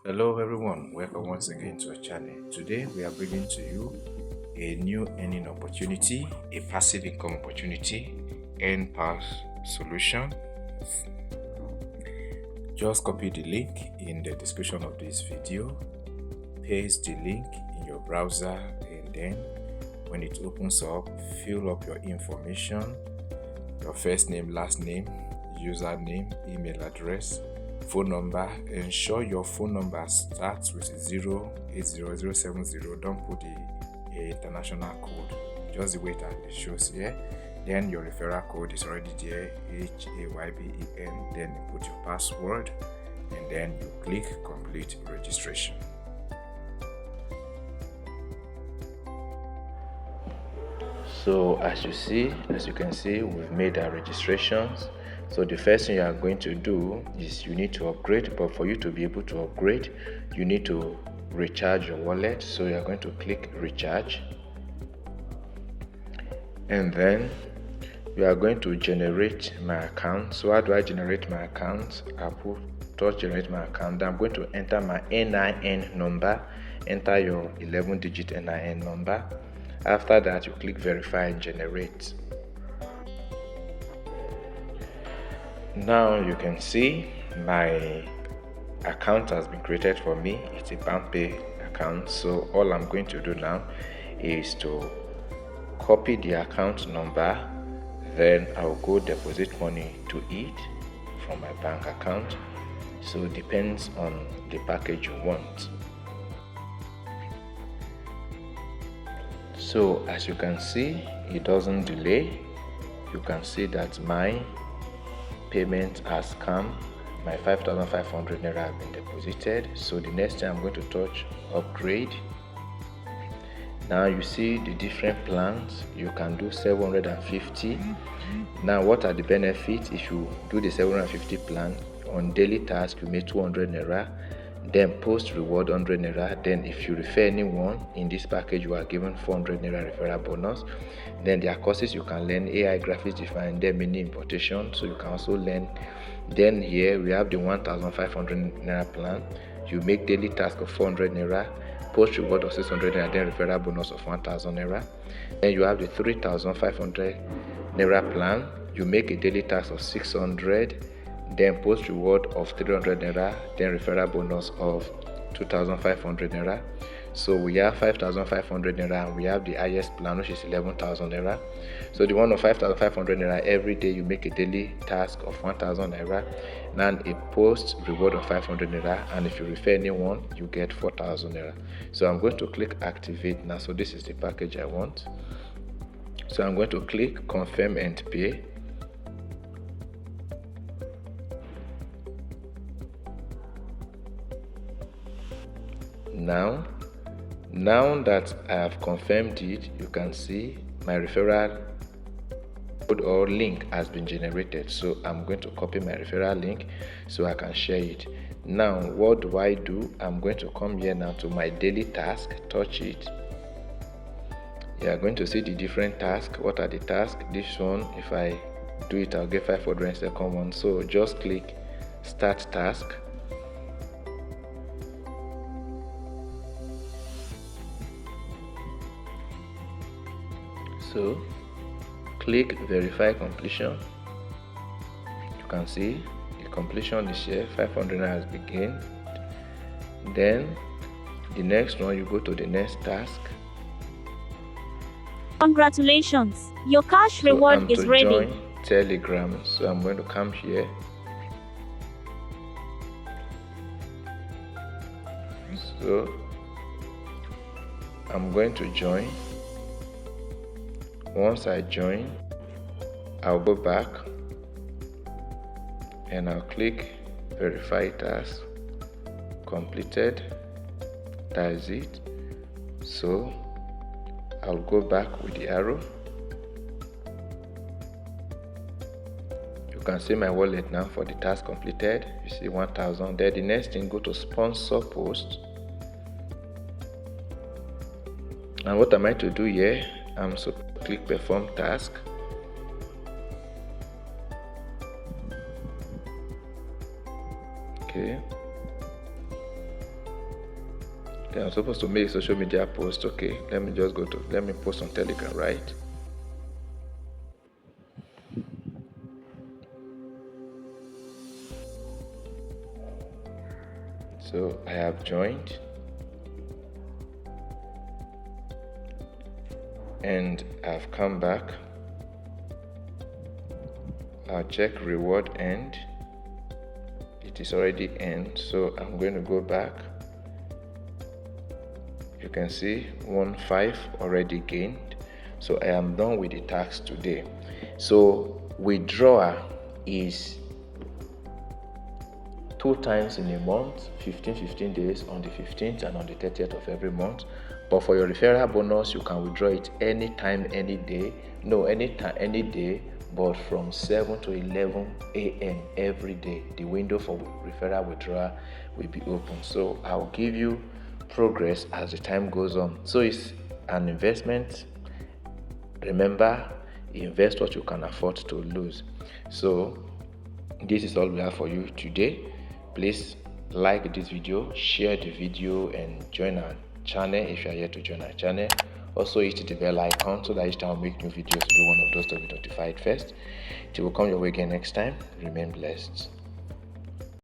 Hello everyone, welcome once again to our channel. Today we are bringing to you a new earning opportunity, a passive income opportunity, EarnPal Solution. Just copy the link in the description of this video, paste the link in your browser, and then when it opens up, fill up your information, your first name, last name, username, email address, phone number. Ensure your phone number starts with 080070. Don't put the international code, just the way it shows here. Then your referral code is already there, HAYBEN. Then you put your password and then you click complete registration. So as you can see, we've made our registrations. So the first thing you are going to do is you need to upgrade, but for you to be able to upgrade, you need to recharge your wallet. So you are going to click recharge, and then you are going to generate my account. So how do I generate my account? I touch generate my account. Then I'm going to enter my NIN number. Enter your 11-digit NIN number. After that, you click verify and generate. Now you can see my account has been created for me. It's a PalmPay account. So all I'm going to do now is to copy the account number. Then I'll go deposit money to it from my bank account. So it depends on the package you want. So as you can see, it doesn't delay. You can see that my payment has come. My 5,500 naira have been deposited. So the next thing I'm going to touch upgrade. Now you see the different plans. You can do 750. Now what are the benefits? If you do the 750 plan, on daily task you make 200 naira, then post reward 100 naira. Then if you refer anyone in this package, you are given 400 naira referral bonus. Then there are courses you can learn: AI graphics design, then mini importation, so you can also learn. Then here we have the 1,500 naira plan. You make daily task of 400 naira, post reward of 600 naira, then referral bonus of 1,000 naira. Then you have the 3,500 naira plan. You make a daily task of 600, then post reward of 300 naira, then referral bonus of 2,500 naira. So we have 5,500 naira, and we have the highest plan, which is 11,000 naira. So the one of 5,500 naira, every day you make a daily task of 1,000 naira, and a post reward of 500 naira, and if you refer anyone, you get 4,000 naira. So I'm going to click activate now. So this is the package I want. So I'm going to click confirm and pay. Now that I have confirmed it, you can see my referral code or link has been generated. So I'm going to copy my referral link so I can share it. Now what do? I'm going to come here now to my daily task, touch it. You are going to see the different tasks. What are the tasks? This one, if I do it, I'll get 500 in second one. So just click start task. So click verify completion. You can see the completion is here. 500 has begun. Then the next one, you go to the next task. Congratulations, your cash reward is ready. Join Telegram. So I'm going to come here. So I'm going to join. Once I join, I'll go back and I'll click verify task completed. That is it. So I'll go back with the arrow. You can see my wallet now for the task completed. You see 1,000 there. The next thing, go to sponsor post. And what am I to do here? I'm so click perform task. Okay. Then I'm supposed to make a social media post. Okay, let me post on Telegram, right? So I have joined, and I've come back. I'll check reward end. It is already end, so I'm going to go back. You can see 1.5 already gained. So I am done with the task today. So withdrawal is 2 times in a month, 15 days, on the 15th and on the 30th of every month. But for your referral bonus, you can withdraw it anytime, any day. No, anytime, any day, but from 7 to 11 a.m. every day. The window for referral withdrawal will be open. So I'll give you progress as the time goes on. So it's an investment. Remember, invest what you can afford to lose. So this is all we have for you today. Please like this video, share the video, and join our channel if you are yet to join our channel. Also hit the bell icon so that each time I make new videos, you'll be one of those to be notified first. Till we come your way again next time, remain blessed.